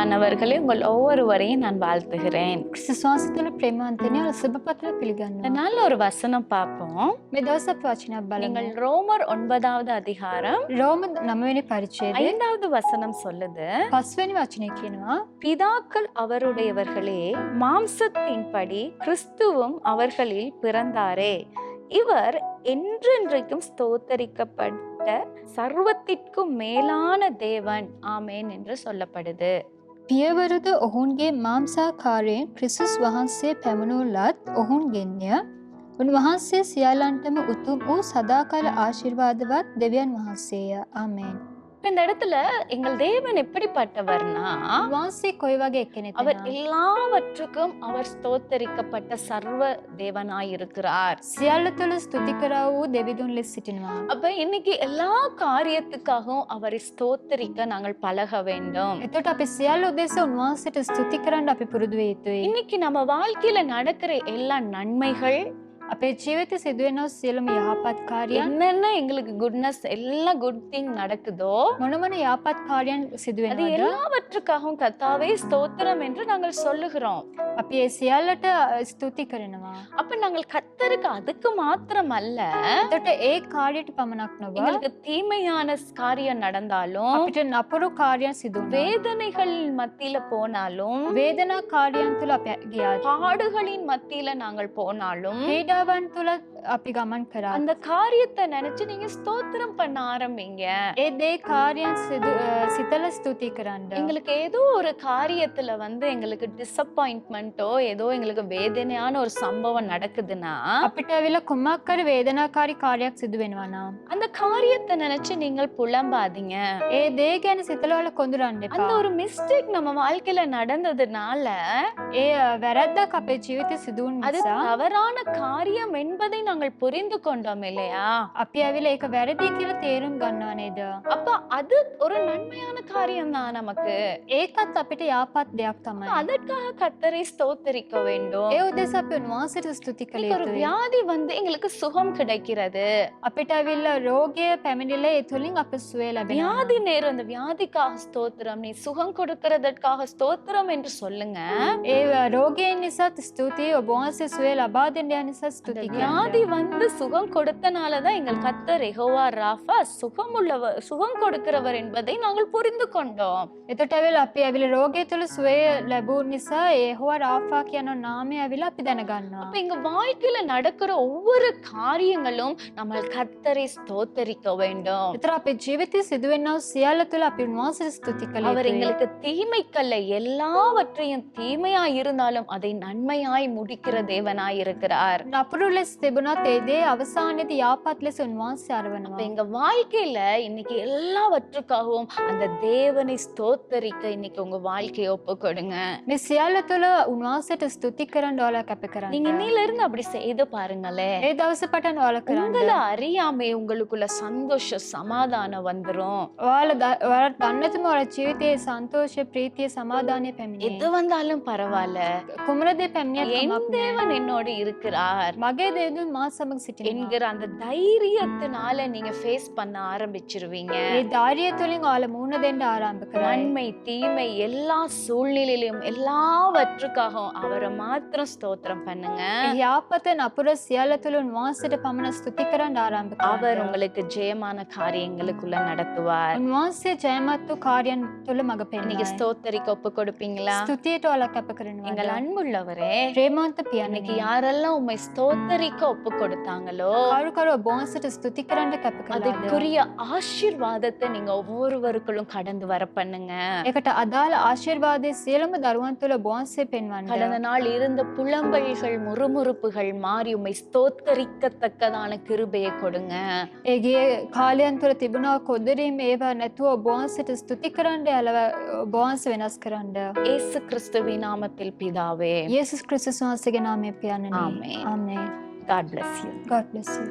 அன்பானவர்களே, உங்கள் ஒவ்வொருவரையும் நான் வாழ்த்துகிறேன். විශ්වාසතුල ප්‍රේමවන්තනය සුභපතල පිළිගන්නවා. நல்ல ஒரு வசனம் பார்ப்போம். මේ දවස් අපි වචනයක් බලමු. நீங்கள் ரோமர் 9வது அதிகாரம் රෝම 9 වෙනි පරිච්ඡේදයේ 5வது வசனம் சொல்லுது, 5 වෙනි වචනේ කියනවා பிதாக்கள் அவருடையவர்களே, மாம்சத்தின்படி கிறிஸ்துவும் அவர்களில் பிறந்தாரே, இவர் என்றென்றைக்கும் ஸ்தோத்தரிக்கப்பட்ட சர்வத்திற்கும் மேலான தேவன், ஆமென் என்று சொல்லப்படுது. පියවරුද ඔහුන්ගේ මාංසාකාරයෙන් ක්‍රිස්තුස් වහන්සේ පැමුණුලත් ඔහුන්ගෙන්ය. උන්වහන්සේ සියල්ලන්ටම උතුම් වූ සදාකාල ආශිර්වාදවත් දෙවියන් වහන්සේය. ආමේන්. இந்த இடத்துல எங்கள் தேவன் எப்படிப்பட்டவர்னா, වහන්සේ කොයි වගේ කෙනෙක්ද? அவர் எல்லாவற்றுக்கும் அவர் ஸ்தோத்தரிக்கப்பட்ட சர்வ தேவனாயிருக்கிறார். සියල්ල තුළ ස්තුති කරා වූ දෙවිඳුන් ලෙස සිටිනවා. அப்ப இன்னைக்கு எல்லா காரியத்துக்காகவும் அவரை ஸ்தோத்தரிக்க நாங்கள் பழக வேண்டும். එතකොට අපි සියල්ල උදෙසා උන්වහන්සේට ස්තුති කරන්න අපි පුරුදු වෙ යුතුයි. இன்னைக்கு நம்ம வாழ்க்கையில நடக்கிற எல்லா நன்மைகள், අපේ ජීවිතේ සිදුවෙන සියලුම යහපත් කාර්යයන්, என்னென்ன எங்களுக்கு குட்னஸ், எல்லா குட் திங் நடக்குதோ, මොන මොන යහපත් කාර්යයන් அது සිදුවෙනවද எல்லாவற்றுக்காகவும் கர்த்தாவே ஸ்தோத்திரம் என்று நாங்கள் சொல்லுகிறோம். අපි ඒ සියල්ලට ස්තුති කරනවා. அப்ப நாங்கள் கர்த்தருக்கு அதுக்கு மாத்திரம் அல்ல, එතකොට ඒ කාර්යයට පමණක් නොව எங்களுக்கு தீமையான காரியம் நடந்தாலும், අපිට නපුරු කාර්යයන් සිදු වෙනවා. வேதனைகள் மத்தியில போனாலும், වේදනා කාර්යයන් තුළ අපි ගියාත්, பாடுகளின் மத்தியில நாங்கள் போனாலும், පීඩාවන් තුළ අපි ගමන් කරා அந்த காரியத்தை நினைச்சு நீங்க ஸ்தோத்திரம் பண்ண ஆரம்பிங்க. ඒ දේ කාර්යයන් සිතල ස්තුති කරන්න. எங்களுக்கு ஏதோ ஒரு காரியத்துல எங்களுக்கு டிசப்பாயின்ட்மெண்ட்டோ, ஏதோ எங்களுக்கு வேதனையான ஒரு சம்பவம் நடக்குதுன்னா, අපිට ඇවිල්ලා කුමක් කර වේදනාකාරී කාර්යයක් සිදු වෙනවා නම් அந்த காரியத்தை நினைச்சு நீங்கள் புலம்பாதீங்க. ඒ දේ ගැන සිතලවල කොඳුරන්න அந்த එපා. ஒரு மிஸ்டேக் நம்ம வாழ்க்கையில நடந்ததுனால ඒ වැරද්දක් අපේ ජීවිතේ සිදු වුන அது නිසා தவறான காரியம் என்பதை நாங்கள் புரிந்து கொண்டோம் இல்லையா? අපි ඇවිල්ලා ඒක වැරදි කියලා තේරුම් ගන්නව නේද? அப்ப அது ஒரு நன்மையான காரியம் தான் நமக்கு. ඒකත් අපිට යහපත් දෙයක් තමයි. அதற்காக கர்த்தரை ஸ்தோத்தரிக்க வேண்டும். ඒ උදෙසා අපි උන්වහන්සේට ස්තුති කළ இன்னைக்கு ஒரு යුතුයි. வியாதி எங்களுக்கு சுகம் கிடைக்கிறது. අපිට ඇවිල්ලා රෝගය පැමිණිලා ඒ තුලින් අප සුවය ලැබෙනවා. வியாதி நேரம் அந்த வியாதிக்காக ஸ்தோத்திரம், நீ சுகம் கொடுக்கிறதற்காக ஸ்தோத்திரம் என்று சொல்லுங்க. ඒ රෝගයෙන් නිසාත් ස්තුතියි. ඔබ වහන්සේ සුවය ලබා දෙන්න යන නිසා அந்த ස්තුති வியாதி කරන්න. சுகம் கொடுத்தனாலதான் எங்கள் கர்த்தர் யெகோவா ராஃபா சுகம் கொடுக்கிறவர் என்பதை நாங்கள் புரிந்து கொண்டோம். එතකොට ඇවිල්ලා අපි ඇවිල්ලා රෝගය තුල සුවය ලැබුව නිසා යෙහෝවා රාෆා කියන නාමය ඇවිල්ලා අපි දැනගන්නවා. அப்ப எங்க வாழ்க்கையில நடக்கிற ஒவ்வொரு காரியங்களும் நம்ம கர்த்தரை ஸ்தோத்தரிக்க வேண்டும். ඒතර අපේ ජීවිතයේ සිදුවෙනා සියල්ල තුල අපි උන්වහන්සේට ස්තුති කළ அவர் යුතුයි. எங்களுக்கு தீமைக்கல்ல, எல்லாவற்றையும் தீமையாய் இருந்தாலும் அதை நன்மையாய் முடிக்கிற தேவனாய் இருக்கிறார். නපුරු ලෙස තිබුණත් ඒ දේ අවසානයේදී යහපත් ලෙස උන්වහන්සේ அப்ப අරවනවා. எங்க வாழ்க்கையில இன்னைக்கு எல்லாவற்றுக்காகவும் அந்த தேவனை ஸ்தோத்தரிக்க இன்னைக்கு உங்க வாழ்க்கையை ஒப்பு கொடுங்க. මේ සියල්ල තුල උන්වහන්සේට ස්තුති කරන්න ඕලා කැප කරන්න. நீங்க இன்னையில இருந்து அப்படி செய்து பாருங்களே. ඒ දවස පටන් ඕලා කරන්න. உங்களை அறியாமே உங்களுக்குள்ள சந்தோஷ சமாதானம் வந்துரும். ඔයාලා දන්නතුම ඔයාලා ජීවිතයේ සන්තෝෂය, ප්‍රීතිය, සමාදානය පැමිණේ. எது வந்தாலும் பரவாயில்ல, කුමන දේ පැමිණියත් என் කමක් නෑ. தேவன் என்னோடு இருக்கிறார் මගේ දෙවිඳුන් මා සමග සිටිනවා. என்கிற அந்த தைரியத்தினால நீங்க ஃபேஸ் பண்ண ஆரம்பிச்சிருவீங்க. ඒ ධෛර්යය තුලින් ඔයාලා මුහුණ දෙන්න ආරම්භ කරයි. நன்மை தீமை எல்லா சூழ்நிலையிலும் எல்லாவற்றுக்காகவும் அவரை மாத்திரம் ஸ்தோத்திரம் பண்ணுங்க. යහපත නපුර සියල්ල තුල උන්වහන්සේට පමණ ස්තුති කරන්න ආරම්භ அவர் කරන්න. உங்களுக்கு ஜெயமான காரியங்களுக்குள்ள நடத்துவார். උන්වහන්සේ ජයමත් වූ කාර්යයන් තුල මඟ இன்னைக்கு පෙන්වයි. ஸ்தோத்தரிக்க ஒப்பு கொடுப்பீங்களா? ස්තුතියට ඔයාලා කැප කරනවා. எங்கள் அன்புள்ளவரே, ප්‍රේමවන්ත இன்னைக்கு පියාණනි, யாரெல்லாம் உம்மை ஸ்தோத்தரிக்க ஒப்பு கொடுத்தாங்களோ කවුරු කරු ඔබ වහන්සේට ස්තුති කරන්න කැප කළාද? அதுக்குரிய ஆசீர்வாதத்தை நீங்க ஒவ்வொருவருக்குள்ளும் கடந்து வர பண்ணுங்க. ඒකට අදාළ ආශිර්වාදයේ සියලුම දරුවන් තුල ඔබ වහන්සේ පෙන්වන්න. கடந்த நாள் இருந்த புலம்பல்கள், முறுமுறுப்புகள் மாறி உம்மை ஸ்தோத்தரிக்கத்தக்கதான கிருபையை கொடுங்க. ඒ ගිය කාලයන් තුල තිබුණා කොදරීම් ඒවා නැතුව ඔබ වහන්සේට ස්තුති කරන්න යලව ඔබ වහන්සේ වෙනස් කරන්න. இயேசு கிறிஸ்துவின் நாமத்தில் பிதாவே, යේසුස් ක්‍රිස්තුස් වහන්සේගේ නාමයෙන් පියාණනි. ආමේන්. ආමේන්. God bless you. God bless you.